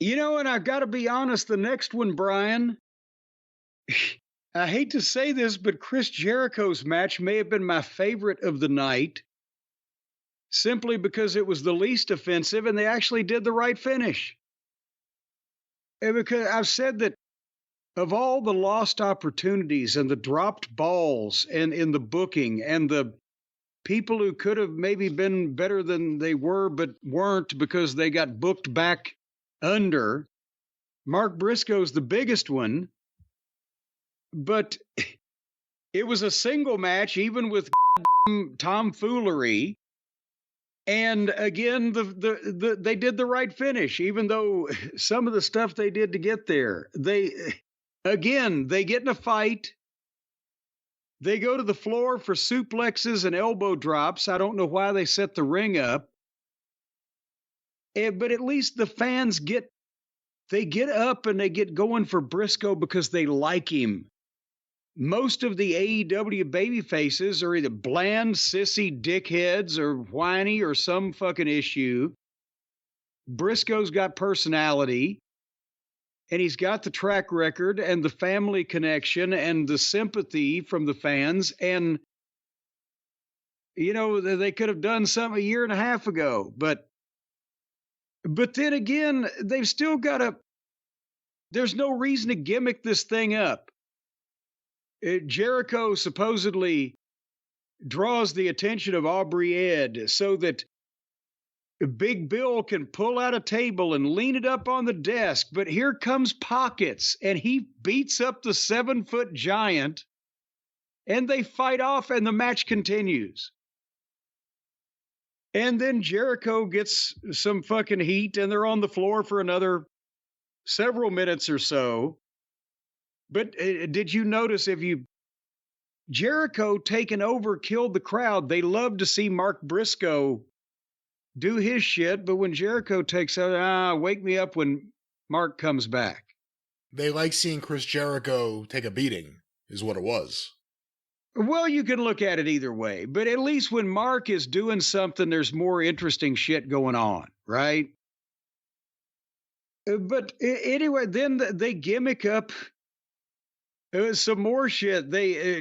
And I got to be honest, the next one, Brian, I hate to say this, but Chris Jericho's match may have been my favorite of the night simply because it was the least offensive and they actually did the right finish. And because I've said that of all the lost opportunities and the dropped balls and in the booking and the people who could have maybe been better than they were but weren't because they got booked back under, Mark Briscoe's the biggest one. But it was a single match, even with tomfoolery. And again, they did the right finish, even though some of the stuff they did to get there. They get in a fight. They go to the floor for suplexes and elbow drops. I don't know why they set the ring up. But at least the fans get up and they get going for Briscoe because they like him. Most of the AEW baby faces are either bland, sissy dickheads or whiny or some fucking issue. Briscoe's got personality, and he's got the track record and the family connection and the sympathy from the fans. And, they could have done something a year and a half ago. But then again, they've still got there's no reason to gimmick this thing up. Jericho supposedly draws the attention of Aubrey Ed so that Big Bill can pull out a table and lean it up on the desk. But here comes Pockets, and he beats up the 7-foot giant, and they fight off, and the match continues. And then Jericho gets some fucking heat, and they're on the floor for another several minutes or so. But did you notice Jericho taking over killed the crowd? They love to see Mark Briscoe do his shit, but when Jericho takes out, wake me up when Mark comes back. They like seeing Chris Jericho take a beating, is what it was. Well, you can look at it either way, but at least when Mark is doing something, there's more interesting shit going on, right? But anyway, then they gimmick up some more shit.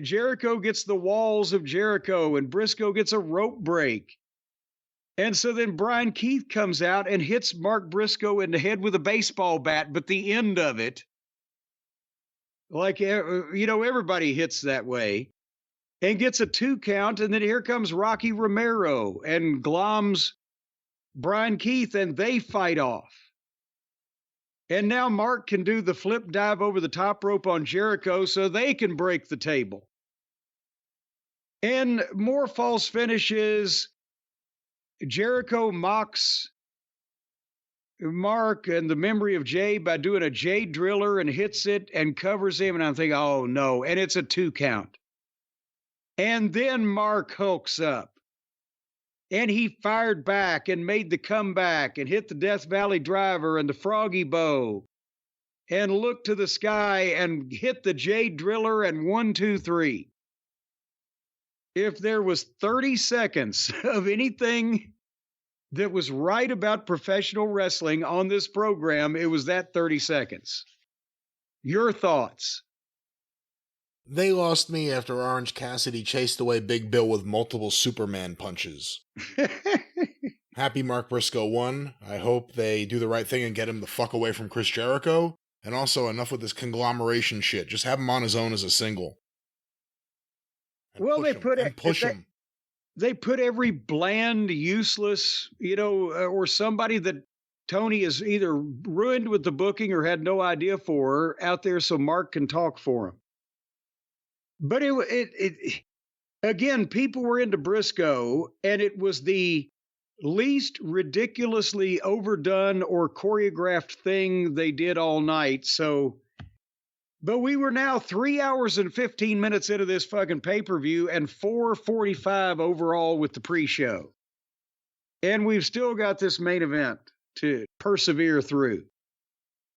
Jericho gets the walls of Jericho, and Briscoe gets a rope break. And so then Brian Keith comes out and hits Mark Briscoe in the head with a baseball bat, but the end of it, like, everybody hits that way, and gets a 2 count. And then here comes Rocky Romero and gloms Brian Keith, and they fight off. And now Mark can do the flip dive over the top rope on Jericho so they can break the table. And more false finishes. Jericho mocks Mark and the memory of Jay by doing a Jay driller and hits it and covers him. And I'm thinking, oh no. And it's a 2 count. And then Mark hulks up. And he fired back and made the comeback and hit the Death Valley Driver and the Froggy Bow and looked to the sky and hit the Jade Driller and 1, 2, 3. If there was 30 seconds of anything that was right about professional wrestling on this program, it was that 30 seconds. Your thoughts? They lost me after Orange Cassidy chased away Big Bill with multiple Superman punches. Happy Mark Briscoe won. I hope they do the right thing and get him the fuck away from Chris Jericho. And also, enough with this conglomeration shit. Just have him on his own as a single. Well, they push him. They put every bland, useless, or somebody that Tony is either ruined with the booking or had no idea for out there so Mark can talk for him. But again, people were into Briscoe, and it was the least ridiculously overdone or choreographed thing they did all night. But we were now 3 hours and 15 minutes into this fucking pay-per-view and 4:45 overall with the pre-show. And we've still got this main event to persevere through.